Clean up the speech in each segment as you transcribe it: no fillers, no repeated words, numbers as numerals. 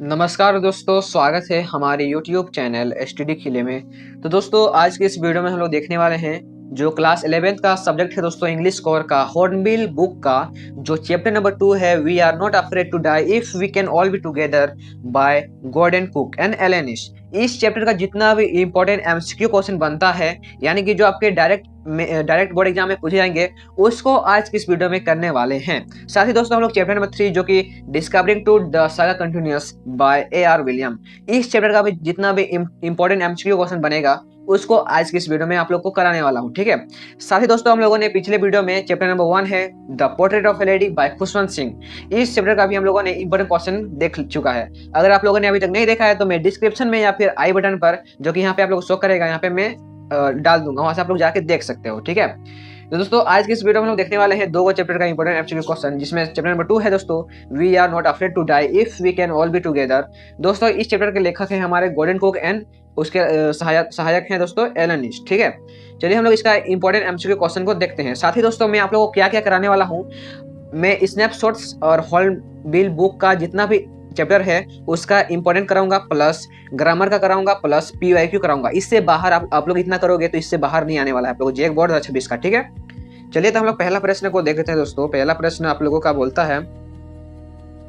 नमस्कार दोस्तों, स्वागत है हमारे YouTube चैनल एसटीडी खिले में। तो दोस्तों, आज की इस वीडियो में हम लोग देखने वाले हैं जो क्लास 11th का सब्जेक्ट है दोस्तों, इंग्लिश कोर का हॉर्नबिल बुक का जो चैप्टर नंबर 2 है, we are not afraid to die if we can all be together by Gordon Cook and Alan East. इस चैप्टर का जितना भी इंपॉर्टेंट एमसीक्यू क्वेश्चन बनता है, यानी कि जो आपके डायरेक्ट बोर्ड एग्जाम में पूछे जाएंगे, उसको आज की इस वीडियो में करने वाले हैं। साथ ही दोस्तों, हम लोग चैप्टर नंबर 3 जो कि discovering Tut the saga continuous by A R. William, इस चैप्टर का भी जितना भी इंपॉर्टेंट एमसीक्यू क्वेश्चन बनेगा उसको आज की इस वीडियो में आप लोग को कराने वाला हूं। ठीक है। साथ ही दोस्तों, हम लोगों ने पिछले वीडियो में चैप्टर नंबर 1 है the portrait of a lady by Khushwant Singh, इस चैप्टर का भी हम लोगों ने इंपॉर्टेंट क्वेश्चन देख चुका है। अगर आप लोगों ने अभी तक नहीं देखा है तो मैं डिस्क्रिप्शन में या फिर आई बटन पर, जो कि यहाँ पे आप लोग शो करेगा, यहाँ पे मैं डाल दूंगा, वहां से आप लोग जाके देख सकते हो। ठीक है। तो दोस्तों, आज की इस वीडियो में हम लोग देखने वाले हैं दो चैप्टर का इंपॉर्टेंट एमसीक्यू क्वेश्चन, जिसमें चैप्टर नंबर 2 है दोस्तों, we are not afraid to die if we can all be together. दोस्तों, इस चैप्टर के लेखक हैं हमारे गॉर्डन कुक एंड उसके सहायक हैं दोस्तों एलेनिस। ठीक है। चलिए हम लोग इसका इंपॉर्टेंट एमसीक्यू क्वेश्चन को देखते हैं। साथ ही दोस्तों, मैं आप लोगों को क्या क्या कराने वाला हूँ, मैं स्नैपशॉट्स और हॉर्नबिल बुक का जितना भी चैप्टर है उसका इंपॉर्टेंट कराऊंगा, प्लस ग्रामर का कराऊंगा, प्लस पीवाईक्यू कराऊंगा। इससे बाहर आप लोग इतना करोगे तो इससे बाहर नहीं आने वाला है आप लोग जेक बोर्ड 2026 का। ठीक है। चलिए तो हम लोग पहला प्रश्न को देख लेते हैं दोस्तों। पहला प्रश्न आप लोगों का बोलता है,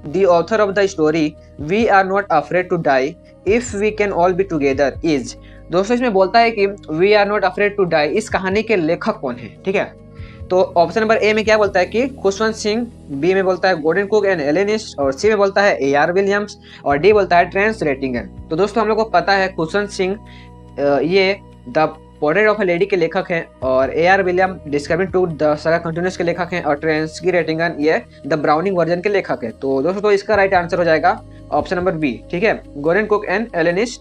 the author of the story we are not afraid to die if we can all be together is. दोस्तों, इसमें बोलता है कि we are not afraid to die, इस कहानी के लेखक कौन है। ठीक है। तो ऑप्शन नंबर ए में क्या बोलता है कि खुशवंत सिंह, बी में बोलता है गॉर्डन कुक एंड एलेनिस, और सी में बोलता है ए.आर. विलियम्स, और डी बोलता है ट्रेंस रेटिंगन। तो दोस्तों, हम लोग को पता है खुशवंत सिंह ये the portrait of a lady के लेखक हैं, और A R. William discovering Tut the saga continuous के लेखक हैं, और ट्रेंस की रेटिंगन ये द ब्राउनिंग वर्जन के लेखक है। तो दोस्तों, तो इसका राइट आंसर हो जाएगा ऑप्शन नंबर बी। ठीक है। Gordon Cook and Alan East,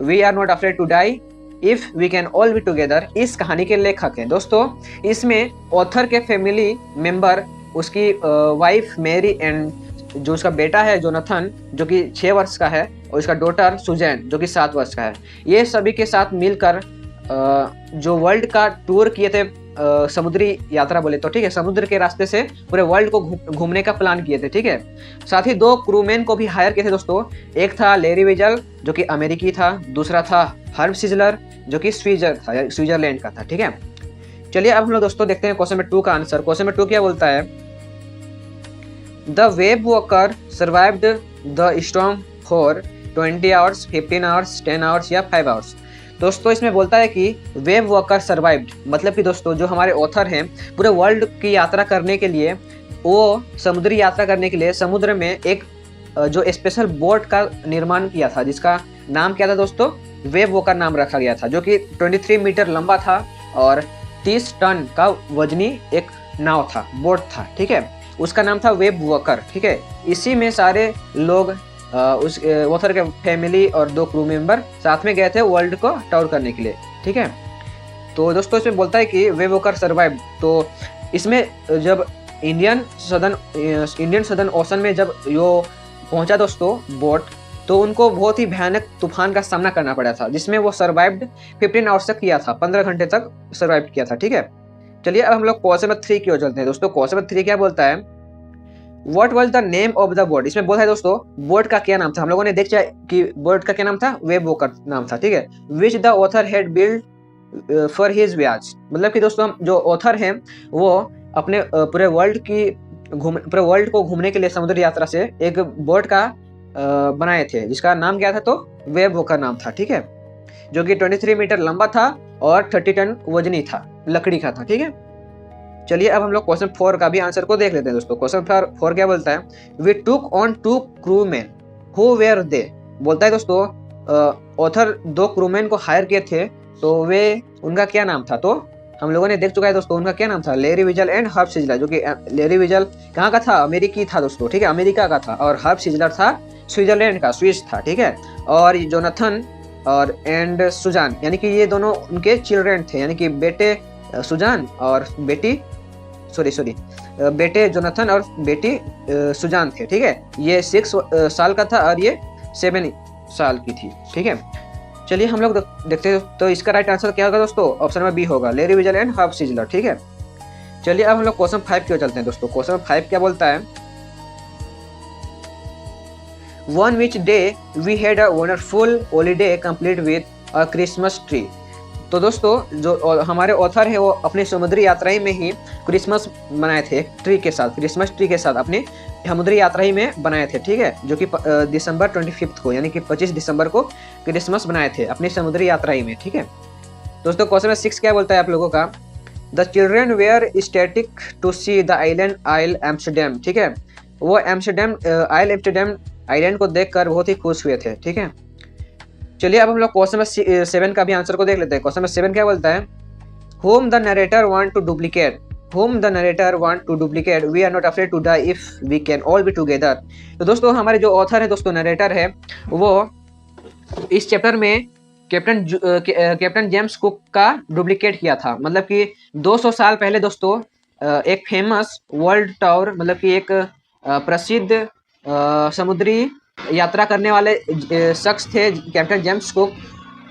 we are not afraid to die if we can all be together, इस कहानी के लेखक हैं। दोस्तों, इसमें ऑथर के फैमिली मेंबर, उसकी वाइफ मेरी एंड जो उसका बेटा है जोनाथन जो कि 6 वर्ष का है, और उसका डॉटर सुजैन जो कि 7 वर्ष का है, ये सभी के साथ मिलकर जो वर्ल्ड का टूर किए थे, समुद्री यात्रा बोले तो ठीक है, समुद्र के रास्ते से पूरे वर्ल्ड को घूमने का प्लान किए थे। ठीक है। साथ ही 2 क्रूमैन को भी हायर किए थे दोस्तों। एक था लैरी विजल जो कि अमेरिकी था, दूसरा था हर्ब सिजलर जो कि स्विट्जरलैंड का था। ठीक है। चलिए अब हम लोग दोस्तों देखते हैं क्वेश्चन नंबर 2 का आंसर। क्वेश्चन नंबर 2 क्या बोलता है, the web walker survived the storm for 20 hours, 15 hours, 10 hours या 5 आवर्स। दोस्तों, इसमें बोलता है कि वेब वॉकर सर्वाइव्ड, मतलब कि दोस्तों जो हमारे ऑथर हैं पूरे वर्ल्ड की यात्रा करने के लिए, वो समुद्री यात्रा करने के लिए समुद्र में एक जो स्पेशल बोट का निर्माण किया था, जिसका नाम क्या था दोस्तों, वेब वॉकर नाम रखा गया था, जो कि 23 मीटर लंबा था और 30 टन का वजनी एक नाव था, बोट था। ठीक है। उसका नाम था वेब वॉकर। ठीक है। इसी में सारे लोग उस ऑथर के फैमिली और 2 क्रू मेंबर साथ में गए थे वर्ल्ड को टूर करने के लिए। ठीक है। तो दोस्तों, इसमें बोलता है कि वेब वॉकर सर्वाइव। तो इसमें जब इंडियन सदर्न ओशन में जब यो पहुंचा दोस्तों बोट, तो उनको बहुत ही भयानक तूफान का सामना करना पड़ा था, जिसमें वो सर्वाइव्ड 15 आवर्स तक किया था, 15 घंटे तक सर्वाइव किया था। ठीक है। चलिए अब हम लोग क्वेश्चन नंबर 3 की ओर चलते हैं दोस्तों। क्वेश्चन नंबर 3 क्या बोलता है, what was the name of the boat. इसमें बोला है दोस्तों बोट का क्या नाम था। हम लोगों ने देखा कि बोट का क्या नाम था, वेब वॉकर नाम था। ठीक है। Which the author had build for his व्याज, मतलब कि दोस्तों जो ऑथर हैं वो अपने पूरे वर्ल्ड को घूमने के लिए समुद्र यात्रा से एक बोट का बनाए थे, जिसका नाम क्या था, तो वेब वॉकर नाम था। ठीक है। जो कि 23 मीटर लंबा था और 30 टन वजनी था, लकड़ी का था। ठीक है। चलिए अब हम लोग क्वेश्चन 4 का भी आंसर को देख लेते हैं दोस्तों। क्वेश्चन 4 क्या बोलता है, we took on 2 crewmen who were they. बोलता है दोस्तों ऑथर 2 क्रूमैन को हायर किए थे, तो वे उनका क्या नाम था, तो हम लोगों ने देख चुका है दोस्तों, उनका क्या नाम था, Larry vigil and herb sizzler. जो कि लैरी विजल कहाँ का था, अमेरिकी था दोस्तों। ठीक है। अमेरिका का था, और हर्ब सिजलर था स्विट्जरलैंड का, स्विस था। ठीक है। और जोनाथन और एंड सुजान, यानी कि ये दोनों उनके चिल्ड्रेन थे, यानी कि बेटे सुजान और बेटी बेटे जोनाथन और बेटी सुजान थे। ठीक है। ये 6 साल का था और ये 7 साल की थी। ठीक है। चलिए हम लोग देखते हैं, तो इसका राइट आंसर क्या होगा दोस्तों, ऑप्शन नंबर बी होगा, Larry vigil and herb sizzler. ठीक है। चलिए अब हम लोग क्वेश्चन 5 की ओर चलते हैं दोस्तों। क्वेश्चन 5 क्या बोलता है, on which day we had a wonderful holiday complete with a Christmas tree. तो दोस्तों जो हमारे ऑथर है वो अपनी समुद्री यात्राएं में ही क्रिसमस बनाए थे ट्री के साथ, क्रिसमस ट्री के साथ अपनी समुद्री यात्रा ही में बनाए थे, ठीक है, जो कि दिसंबर 25 को यानी कि 25 दिसंबर को क्रिसमस बनाए थे अपनी समुद्री यात्रा ही में, ठीक है। दोस्तों क्वेश्चन 6 क्या बोलता है आप लोगों का, the children were ecstatic to see the island Ile Amsterdam, ठीक है, वो एम्स्टरडैम आइलैंड को देखकर बहुत ही खुश हुए थे, ठीक है। चलिए अब हम लोग क्वेश्चन नंबर 7 का भी आंसर को देख लेते हैं। क्वेश्चन नंबर 7 क्या बोलता है, whom the narrator want to duplicate, whom the narrator want to duplicate, we are not afraid to die if we can all be together। तो दोस्तों हमारे जो ऑथर है दोस्तों, नरेटर है, वो इस चैप्टर में कैप्टन जेम्स कुक का डुप्लीकेट किया था। मतलब कि 200 साल पहले दोस्तों एक फेमस वर्ल्ड टूर, मतलब कि एक प्रसिद्ध समुद्री यात्रा करने वाले शख्स थे कैप्टन जेम्स कुक,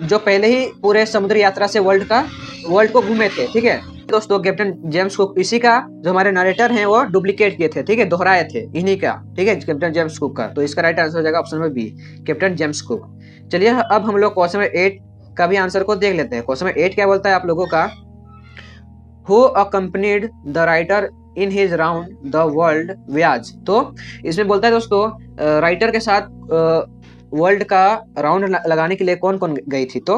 जो पहले ही पूरे समुद्री यात्रा से वर्ल्ड को घूमे थे, ठीक है। दोस्तों कैप्टन जेम्स कुक, इसी का जो हमारे नरेटर हैं वो डुप्लीकेट किए थे, ठीक है, दोहराए थे इन्हीं का, ठीक है, कैप्टन जेम्स कुक का। तो इसका राइट आंसर हो जाएगा option number B, Captain James Cook. चलिए अब हम लोग क्वेश्चन नंबर 8 का भी आंसर को देख लेते हैं। क्वेश्चन नंबर 8 क्या बोलता है आप लोगों का, who accompanied the writer in his round the world व्याज। तो इसमें बोलता है दोस्तों राइटर के साथ वर्ल्ड का राउंड लगाने के लिए कौन कौन गई थी। तो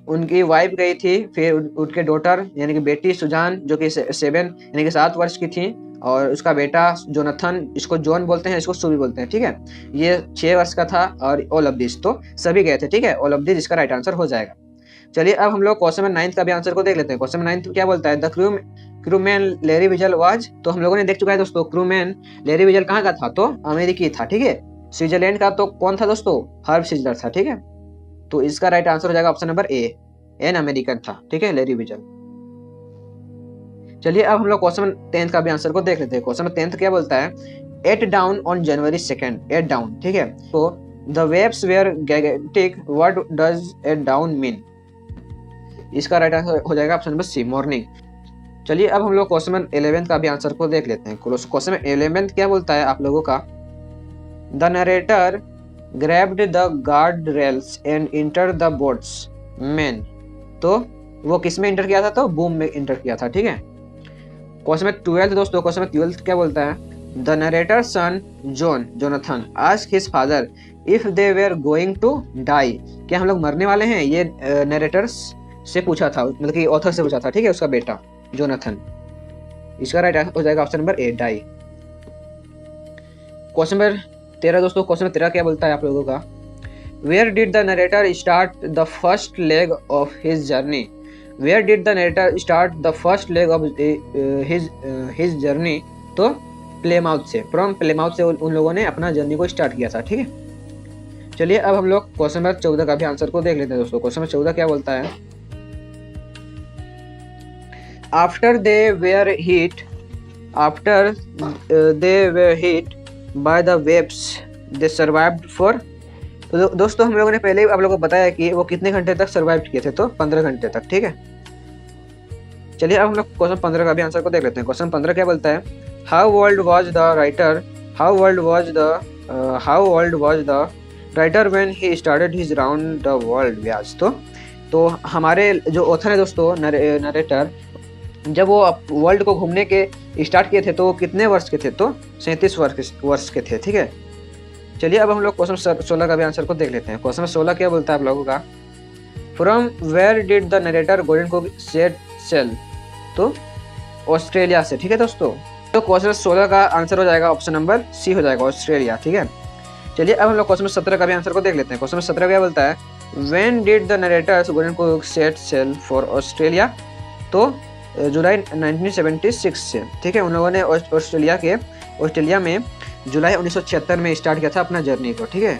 उनकी वाइफ गई थी, फिर उनके डॉटर यानी कि बेटी सुजान जो कि 7 यानी कि 7 वर्ष की थी, और उसका बेटा जोनाथन, इसको जॉन बोलते हैं, इसको सू भी बोलते हैं, ठीक है, ये 6 वर्ष का था, और ऑल ऑफ दिस, तो सभी गए थे, ठीक है, ऑल ऑफ दिस इसका राइट आंसर हो जाएगा। चलिए अब हम लोग क्वेश्चन नंबर 9 का भी आंसर को देख लेते हैं। क्वेश्चन नंबर 9 क्या बोलता है, the crewman Larry vigil was. तो हम लोगों ने देख चुका है दोस्तों, क्रूमैन लैरी विजल कहाँ का था, तो अमेरिकी था, ठीक है। स्विट्जरलैंड का तो कौन था दोस्तों, हर्ब सिजलर था, ठीक है। तो इसका राइट आंसर हो जाएगा option number A, an American था, ठीक है, लैरी विजल। चलिए अब हम लोग क्वेश्चन 10 का भी आंसर को देख लेते हैं। क्वेश्चन 10 क्या बोलता है, eight down on January 2, eight down, ठीक है। तो the waves were gigantic, what does eight down mean. इसका राइट आंसर हो जाएगा ऑप्शन नंबर सी, मॉर्निंग। चलिए अब हम लोग क्वेश्चन नंबर 11 का भी आंसर को देख लेते हैं। क्वेश्चन नंबर 11 क्या बोलता है आप लोगों का, the narrator grabbed the guard rails and enter the boats man. तो वो किस में इंटर किया था, तो बूम में इंटर किया था, ठीक है। क्वेश्चन नंबर 12 दोस्तों, क्वेश्चन नंबर 12 क्या बोलता है, the narrator son Jonathan asked his father if they were going to die. क्या हम लोग मरने वाले हैं, ये नरेटर्स से पूछा था, मतलब कि ऑथर से पूछा था, ठीक है, उसका बेटा जोनाथन। इसका राइट हो जाएगा option number A, die. Question number 13 दोस्तों, क्वेश्चन नंबर 13 क्या बोलता है आप लोगों का, where did the narrator start the first leg of his journey. Where did the narrator start the first leg of his journey. तो प्लेमाउथ से, from प्लेमाउथ से उन लोगों ने अपना जर्नी को स्टार्ट किया था, ठीक है। चलिए अब हम लोग क्वेश्चन नंबर 14 का भी आंसर को देख लेते हैं दोस्तों। क्वेश्चन नंबर 14 क्या बोलता है, after they were hit by the waves they survived for. तो दोस्तों हम लोगों ने पहले आप लोगों को बताया कि वो कितने घंटे तक सर्वाइव किए थे, तो 15 घंटे तक, ठीक है। चलिए अब हम लोग क्वेश्चन 15 का भी आंसर को देख लेते हैं। क्वेश्चन 15 क्या बोलता है, how old was the writer when he started his round the world व्याज। तो हमारे जो ऑथर है दोस्तों, नरेटर, जब वो वर्ल्ड को घूमने के स्टार्ट किए थे तो कितने वर्ष के थे, तो 37 वर्ष के थे, ठीक है। चलिए अब हम लोग क्वेश्चन 16 का भी आंसर को देख लेते हैं। क्वेश्चन 16 क्या बोलता है आप लोगों का, from where did the narrator Gordon Cook set sail. तो ऑस्ट्रेलिया से, ठीक है दोस्तों। तो क्वेश्चन 16 का आंसर हो जाएगा ऑप्शन नंबर सी, हो जाएगा ऑस्ट्रेलिया, ठीक है। चलिए अब हम लोग क्वेश्चन 17 का भी आंसर को देख लेते हैं। क्वेश्चन 17 क्या बोलता है, when did the narrator's golden Cook set cell for Australia. तो जुलाई 1976 से, ठीक है, उन लोगों ने ऑस्ट्रेलिया में जुलाई 1976 में स्टार्ट किया था अपना जर्नी को, ठीक है।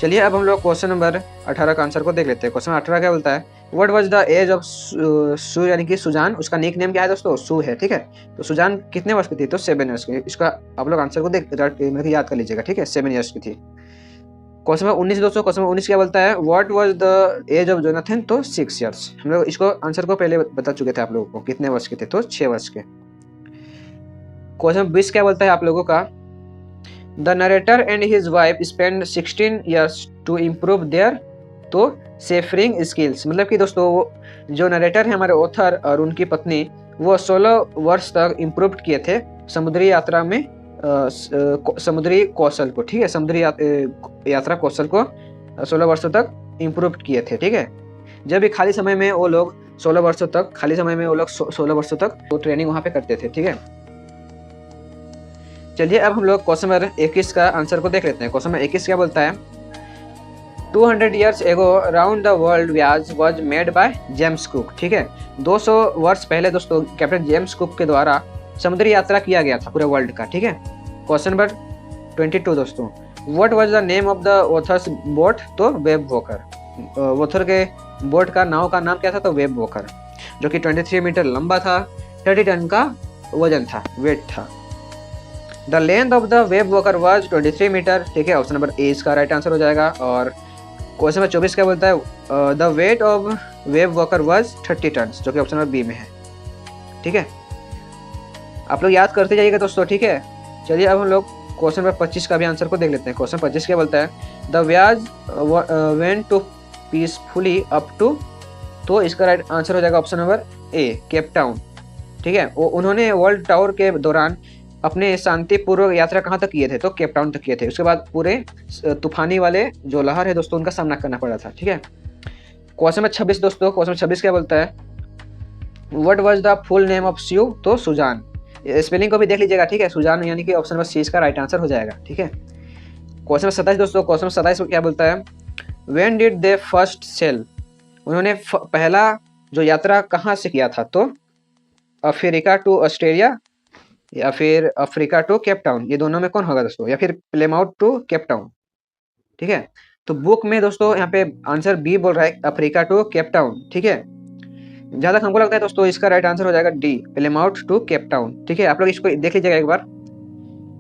चलिए अब हम लोग क्वेश्चन नंबर 18 का आंसर को देख लेते हैं। क्वेश्चन 18 क्या बोलता है, what was the age of Sue, यानी कि सुजान, उसका निक नेम क्या है दोस्तों, सू है, ठीक है। तो सुजान कितने वर्ष की थी, तो 7 ईयर्स की। इसका आप लोग आंसर को मतलब याद कर लीजिएगा, ठीक है, 7 ईयर्स की थी। क्वेश्चन नंबर 19 दोस्तों, क्वेश्चन नंबर 19 क्या बोलता है, what was the age of Jonathan. तो 6 ईयर्स। हम लोग इसको आंसर को पहले बता चुके थे आप लोगों को, कितने वर्ष के थे, तो 6 वर्ष के। क्वेश्चन 20 क्या बोलता है आप लोगों का, the narrator and his wife spend 16 years to improve their to seafaring skills. मतलब कि दोस्तों जो नरेटर है हमारे ऑथर और उनकी पत्नी वो 16 वर्ष तक इम्प्रूव किए थे समुद्री यात्रा में समुद्री कौशल को, ठीक है, समुद्री यात्रा कौशल को 16 वर्षों तक इम्प्रूव किए थे, ठीक है। जब भी खाली समय में वो लोग 16 वर्षों तक 16 वर्षों तक वो ट्रेनिंग वहाँ पे करते थे, ठीक है। चलिए अब हम लोग क्वेश्चन नंबर 21 का आंसर को देख लेते हैं। क्वेश्चन नंबर 21 क्या बोलता है, 200 years ago round the world voyage was made by James Cook, ठीक है। 200 वर्ष पहले दोस्तों कैप्टन जेम्स कुक के द्वारा समुद्री यात्रा किया गया था पूरे वर्ल्ड का, ठीक है। क्वेश्चन नंबर 22 दोस्तों, what was the name of the author's boat तो वेब वॉकर। ऑथर के बोट का नाव का नाम क्या था तो वेब वॉकर, जो कि 23 मीटर लंबा था, 30 टन का वजन था, वेट था। The length of the Wavewalker was 23 metres, ठीक है। ऑप्शन नंबर ए इसका राइट आंसर हो जाएगा। और क्वेश्चन नंबर 24 क्या बोलता है, the weight of Wavewalker was 30 tons, जो कि ऑप्शन नंबर बी में है, ठीक है। आप लोग याद करते जाइएगा दोस्तों, ठीक है। चलिए अब हम लोग क्वेश्चन नंबर 25 का भी आंसर को देख लेते हैं। क्वेश्चन 25 क्या बोलता है, the voyage went to peacefully up to तो इसका राइट आंसर हो जाएगा option number A Cape Town, ठीक है। वो उन्होंने वर्ल्ड टूर के दौरान अपने शांतिपूर्वक यात्रा कहाँ तक किए थे तो केप टाउन तक किए थे। उसके बाद पूरे तूफानी वाले जो लहर है दोस्तों उनका सामना करना पड़ा था, ठीक है। क्वेश्चन नंबर 26 दोस्तों, क्वेश्चन नंबर 26 क्या बोलता है, what was the full name of Sue तो सुजान। स्पेलिंग को भी देख लीजिएगा, ठीक है। सुजान यानी कि ऑप्शन नंबर सी इसका राइट आंसर हो जाएगा, ठीक है। क्वेश्चन नंबर 27 दोस्तों, क्वेश्चन नंबर 27 क्या बोलता है, when did they first sail. उन्होंने पहला जो यात्रा कहाँ से किया था तो अफ्रीका टू ऑस्ट्रेलिया या फिर अफ्रीका टू केप टाउन, ये दोनों में कौन होगा दोस्तों, या फिर प्लेमाउथ टू केप टाउन, ठीक है। तो बुक में दोस्तों यहाँ पे आंसर बी बोल रहा है अफ्रीका टू केप टाउन, ठीक है। जहां तक हमको लगता है दोस्तों इसका राइट आंसर हो जाएगा डी प्लेमाउथ टू केप टाउन, ठीक है। आप लोग इसको देख लीजिएगा एक बार।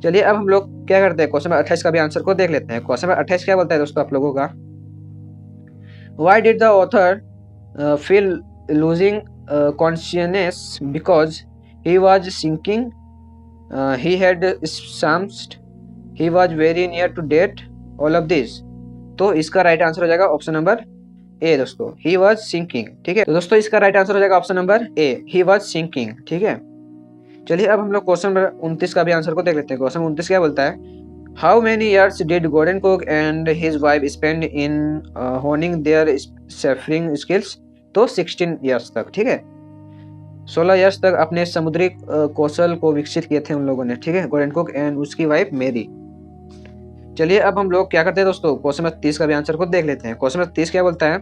चलिए अब हम लोग क्या करते हैं, क्वेश्चन नंबर 28 का भी आंसर को देख लेते हैं। क्वेश्चन नंबर 28 क्या बोलता है दोस्तों आप लोगों का, why did the author feel losing consciousness because he was sinking, he had sensed he was very near to death, all of this। तो इसका राइट आंसर हो जाएगा ऑप्शन नंबर ए दोस्तों, he was sinking, ठीक है। तो दोस्तों इसका राइट आंसर हो जाएगा option number A he was sinking, ठीक है। चलिए अब हम लोग क्वेश्चन नंबर 29 का भी आंसर को देख लेते हैं। क्वेश्चन 29 क्या बोलता है, how many years did Gordon Cook and his wife spend in honing their seafaring skills तो 16 ईयर्स तक, ठीक है। 16 ईयर्स तक अपने समुद्री कौशल को विकसित किए थे उन लोगों ने, ठीक है, गॉर्डन कुक एंड उसकी वाइफ मेरी। चलिए अब हम लोग क्या करते हैं दोस्तों, क्वेश्चन नंबर 30 का भी आंसर को देख लेते हैं। क्वेश्चन नंबर 30 क्या बोलता है,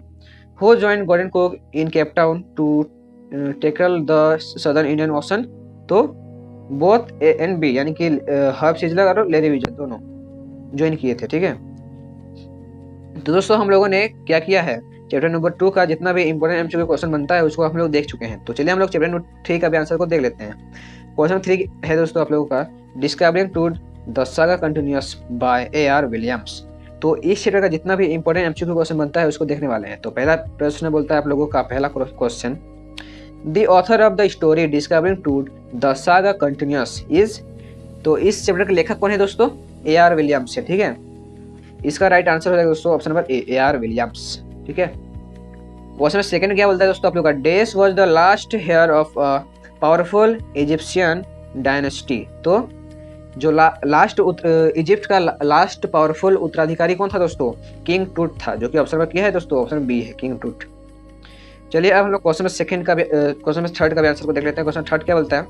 who joined Gordon Cook in Cape Town to tackle the southern Indian ocean तो बोथ ए एंड बी, यानी कि हर्ब सिजलर और लेरी विजन दोनों ज्वाइन किए थे, ठीक है। तो दोस्तों हम लोगों ने क्या किया है, चैप्टर नंबर 2 का जितना भी इंपॉर्टेंट एमसीक्यू क्वेश्चन बनता है उसको हम लोग देख चुके हैं। तो चलिए हम लोग चैप्टर नंबर 3 का भी आंसर को देख लेते हैं। क्वेश्चन 3 है दोस्तों आप लोगों का, discovering Tut the saga continuous by A.R. Williams. तो इस चैप्टर का जितना भी इंपॉर्टेंट एमसीक्यू क्वेश्चन बनता है उसको देखने वाले हैं। तो पहला प्रश्न बोलता है आप लोगों का पहला question, the author of the story discovering Tut the saga continuous is. तो इस चैप्टर के लेखक कौन है दोस्तों, A.R. विलियम्स है, ठीक है। इसका राइट आंसर हो जाएगा दोस्तों ऑप्शन नंबर ए A.R. विलियम्स, ठीक है। क्वेश्चन सेकंड क्या बोलता है दोस्तों आप लोग का, this was the last heir of powerful Egyptian dynasty. तो जो लास्ट इजिप्ट का लास्ट पावरफुल उत्तराधिकारी कौन था दोस्तों, किंग टूट था, जो कि ऑप्शन नंबर क्या है दोस्तों, ऑप्शन बी है किंग टूट। चलिए अब हम लोग क्वेश्चन सेकंड का भी क्वेश्चन थर्ड का भी आंसर को देख लेते हैं। क्वेश्चन थर्ड क्या बोलता है,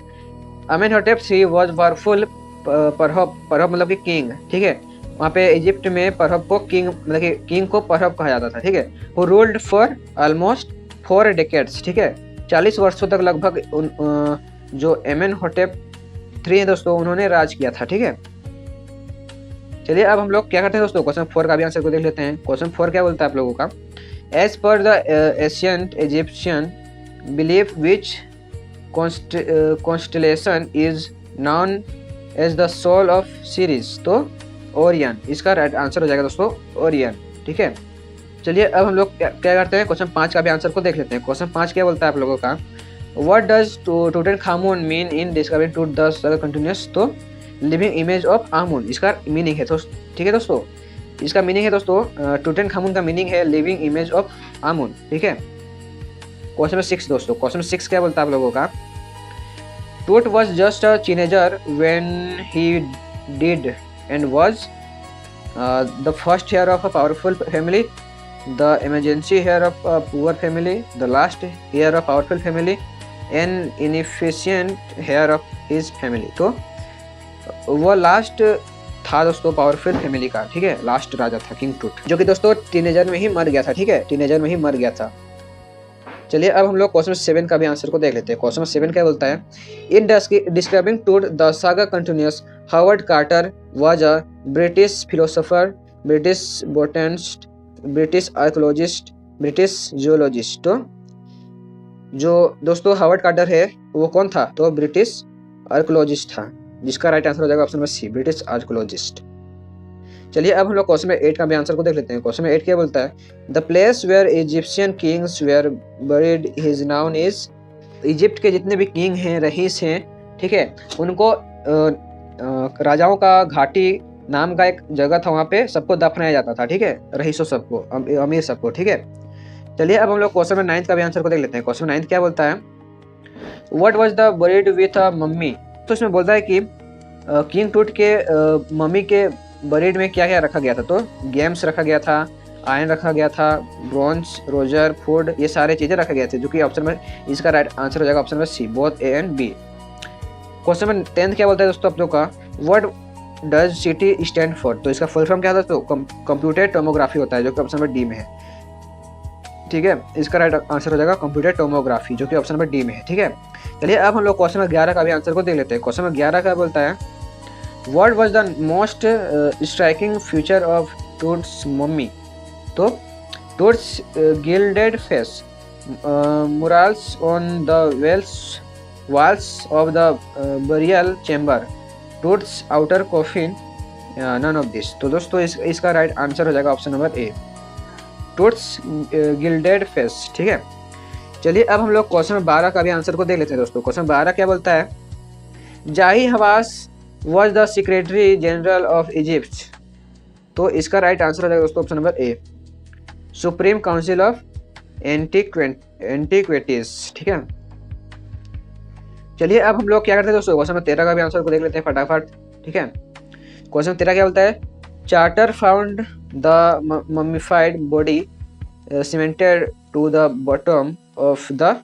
अमेनहोटेप III वाज पावरफुल परहब मतलब कि किंग, ठीक है। वहाँ पे इजिप्ट में परहब को किंग मतलब कि किंग को परहब कहा जाता था, ठीक है। Who ruled for almost 4 decades, ठीक है, 40 वर्षों तक लगभग जो अमेनहोटेप III है दोस्तों उन्होंने राज किया था, ठीक है। चलिए अब हम लोग क्या करते हैं दोस्तों, क्वेश्चन 4 का भी आंसर को देख लेते हैं। क्वेश्चन 4 क्या बोलता है आप लोगों का, as per the ancient Egyptian belief which constellation is known as the soul of Osiris तो ओरियन। इसका राइट आंसर हो जाएगा दोस्तों ओरियन, ठीक है। चलिए अब हम लोग क्या करते हैं, क्वेश्चन 5 का भी आंसर को देख लेते हैं। क्वेश्चन 5 क्या बोलता है आप लोगों का, what does Tutankhamun mean in discovering Tut the saga continuous. तो लिविंग इमेज ऑफ आमुन, इसका मीनिंग है। तो ठीक है दोस्तों, इसका मीनिंग है दोस्तों, टूटनखामुन का मीनिंग है लिविंग इमेज ऑफ आमुन। ठीक है। क्वेश्चन नंबर 6 दोस्तों, क्वेश्चन नंबर 6 क्या बोलता है आप लोगों का, Tut was just a teenager when he died and was the first heir of a powerful family, the emergency heir of a poor family, the last heir of powerful family and inefficient heir of his family. तो वो last था दोस्तों powerful family का। ठीक है, last राजा था king टूट, जो कि दोस्तों टीनेजर में ही मर गया था। ठीक है, टीनेजर में ही मर गया था। चलिए अब हम लोग क्वेश्चन 7 का भी आंसर को देख लेते हैं। क्वेश्चन 7 क्या बोलता है, in describing Tut the saga continuous, Howard Carter was a British philosopher, British botanist, British archaeologist, British geologist. तो जो दोस्तों हावर्ड कार्टर है वो कौन था, तो ब्रिटिश आर्कोलॉजिस्ट था, जिसका राइट आंसर हो जाएगा option number C, British archaeologist. चलिए अब हम लोग क्वेश्चन नंबर 8 का भी आंसर को देख लेते हैं। क्वेश्चन नंबर 8 क्या बोलता है, the place where Egyptian kings were buried is known as, Egypt के जितने भी किंग हैं, रईस हैं, ठीक है, उनको राजाओं का घाटी नाम का एक जगह था, वहाँ पे सबको दफनाया जाता था। ठीक है, रईसों सबको, अमीर सबको। ठीक है। चलिए अब हम लोग क्वेश्चन नंबर 9 का भी आंसर को देख लेते हैं। क्वेश्चन 9 क्या बोलता है, what was the buried with a mummy. तो इसमें बोलता है कि किंग टूट के मम्मी के बरीड में क्या क्या रखा गया था, तो गेम्स रखा गया था, आयरन रखा गया था, ब्रॉन्ज, रोजर, फूड, ये सारे चीजें रखे गए थे, जो कि ऑप्शन में इसका राइट आंसर हो जाएगा option number C, both A and B. Question number 10 क्या बोलता है दोस्तों आप लोग का, what does CT stand for. तो इसका फुल फॉर्म क्या होता है, तो कंप्यूटर टोमोग्राफी होता है, जो कि ऑप्शन नंबर डी में है। ठीक है, इसका राइट आंसर हो जाएगा कंप्यूटर टोमोग्राफी, जो कि ऑप्शन नंबर डी में है। ठीक है। चलिए अब हम लोग क्वेश्चन नंबर 11 का भी आंसर को देख लेते हैं। क्वेश्चन नंबर 11 क्या बोलता है, What was the most striking feature of Toad's mummy? तो Toad's gilded face, murals on the walls of the burial chamber, Toad's outer coffin, none of this। तो दोस्तों इसका राइट आंसर हो जाएगा ऑप्शन नंबर ए, Toad's gilded face। ठीक है। चलिए अब हम लोग क्वेश्चन नंबर 12 का भी आंसर को देख लेते हैं दोस्तों। क्वेश्चन 12 क्या बोलता है, जाही हवास was the secretary general of Egypt। तो इसका राइट आंसर हो जाएगा दोस्तों option number A, supreme council of antiquities. ठीक है। चलिए अब हम लोग क्या करते हैं दोस्तों, क्वेश्चन नंबर 13 का भी आंसर को देख लेते हैं फटाफट। ठीक है। क्वेश्चन 13 क्या बोलता है, Carter found the mummified body cemented to the bottom of the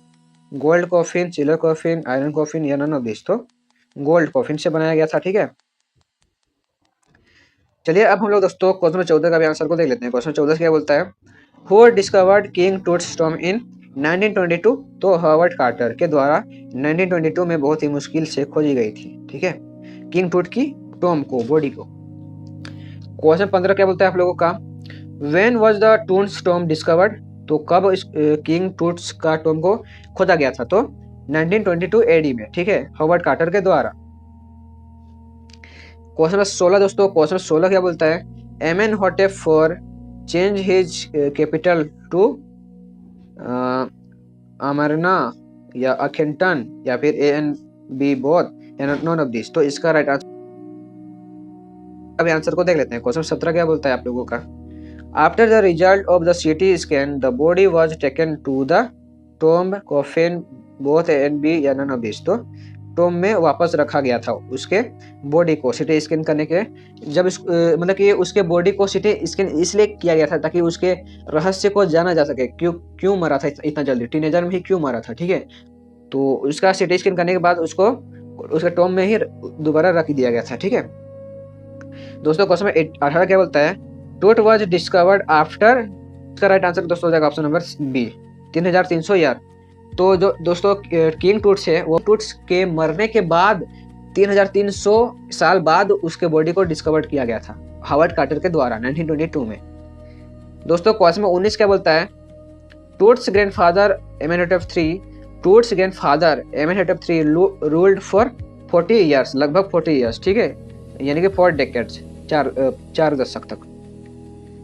gold coffin, silver coffin, iron coffin, या नन ऑफ दिस। तो गोल्ड कॉफिन से बनाया गया था। ठीक है। चलिए अब हम लोग दोस्तों क्वेश्चन 14 का भी आंसर को देख लेते हैं। क्वेश्चन 14 क्या बोलता है, who discovered King Tut's tomb in 1922। तो हावर्ड कार्टर के द्वारा 1922 में बहुत ही मुश्किल से खोजी गई थी। ठीक है, किंग टूट की टॉम को, बॉडी को। क्वेश्चन 15 क्या बोलता है आप लोगों का, when was the Toots Tom discovered. तो कब इस किंग टूट्स का टॉम को खोदा गया था, तो 1922 एडी में। ठीक है, हावर्ड कार्टर के द्वारा। क्वेश्चन नंबर 16 दोस्तों, क्वेश्चन नंबर 16 क्या बोलता है, Amenhotep four change his capital to Amarna या अखेंटन, या फिर A and B both and none of this. तो इसका राइट आंसर, अभी आंसर को देख लेते हैं। क्वेश्चन 17 क्या बोलता है आप लोगों का, after the result of the CT scan the body was taken to the tomb coffin, both A and B या नन ऑफ दिस। तो टॉम्ब में वापस रखा गया था उसके बॉडी को सिटी स्कैन करने के, जब मतलब कि उसके बॉडी को सिटी स्कैन इसलिए किया गया था ताकि उसके रहस्य को जाना जा सके, क्यों मरा था इतना जल्दी, टीनेजर में ही क्यों मरा था। ठीक है, तो उसका सिटी स्कैन करने के बाद उसको उसके टॉम्ब में ही दोबारा रख दिया गया था। ठीक है दोस्तों। क्वेश्चन 18 क्या बोलता है, टूट वाज डिस्कवर्ड आफ्टर। इसका राइट आंसर दोस्तों हो जाएगा ऑप्शन नंबर बी, 3300 ईयर। तो जो दोस्तों किंग टूट्स है, वो टूट्स के मरने के बाद 3300 साल बाद उसके बॉडी को डिस्कवर किया गया था हावर्ड कार्टर के द्वारा 1922 में। दोस्तों क्वेश्चन में 19 क्या बोलता है, Tut's grandfather Amenhotep III, Tut's grandfather Amenhotep III ruled for 40 years, लगभग 40 ईयर्स। ठीक है, यानी कि 4 डेकेड्स, 4 दशक तक।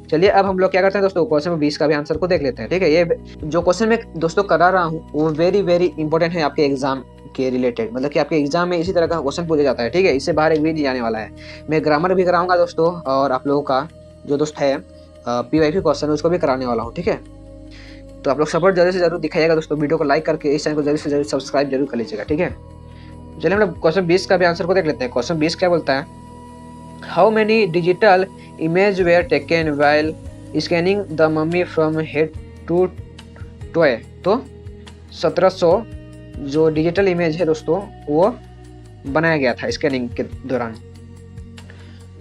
चलिए अब हम लोग क्या करते हैं दोस्तों, क्वेश्चन में 20 का भी आंसर को देख लेते हैं। ठीक है, ये जो क्वेश्चन मैं दोस्तों करा रहा हूँ वो वेरी इंपॉर्टेंट है आपके एग्जाम के रिलेटेड, मतलब कि आपके एग्जाम में इसी तरह का क्वेश्चन पूछा जाता है, ठीक है। इससे बाहर एक भी नहीं आने वाला है। मैं ग्रामर भी कराऊंगा दोस्तों, और आप लोगों का जो दोस्त है PYQ क्वेश्चन उसको भी कराने वाला हूँ, ठीक है। तो आप लोग सपोर्ट जरूर से जरूर दिखाइएगा दोस्तों, वीडियो को लाइक करके इस चैनल को जरूर से जरूर सब्सक्राइब जरूर कर लीजिएगा, ठीक है। चलिए हम लोग क्वेश्चन 20 का भी आंसर को देख लेते हैं। क्वेश्चन 20 क्या बोलता है, how many digital image were taken while scanning the mummy from head to toe. तो 1700 जो डिजिटल इमेज है दोस्तों वो बनाया गया था स्कैनिंग के दौरान।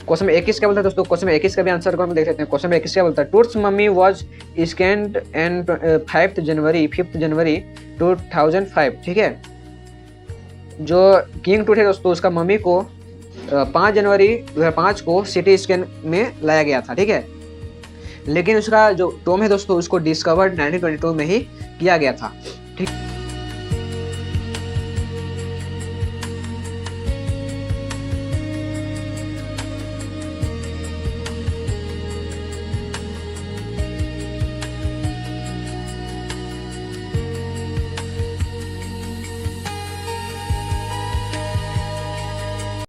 क्वेश्चन 21 क्या बोलता है दोस्तों, क्वेश्चन 21 का भी आंसर को हम देख लेते हैं। क्वेश्चन 21 क्या बोलता है, Toots mummy was scanned and 5 जनवरी 2005, ठीक है। जो किंग टूट है दोस्तों उसका मम्मी को 5 जनवरी 2005 को सिटी स्कैन में लाया गया था, ठीक है। लेकिन उसका जो टॉम है दोस्तों उसको डिस्कवर्ड 1922 में ही किया गया था, ठीक।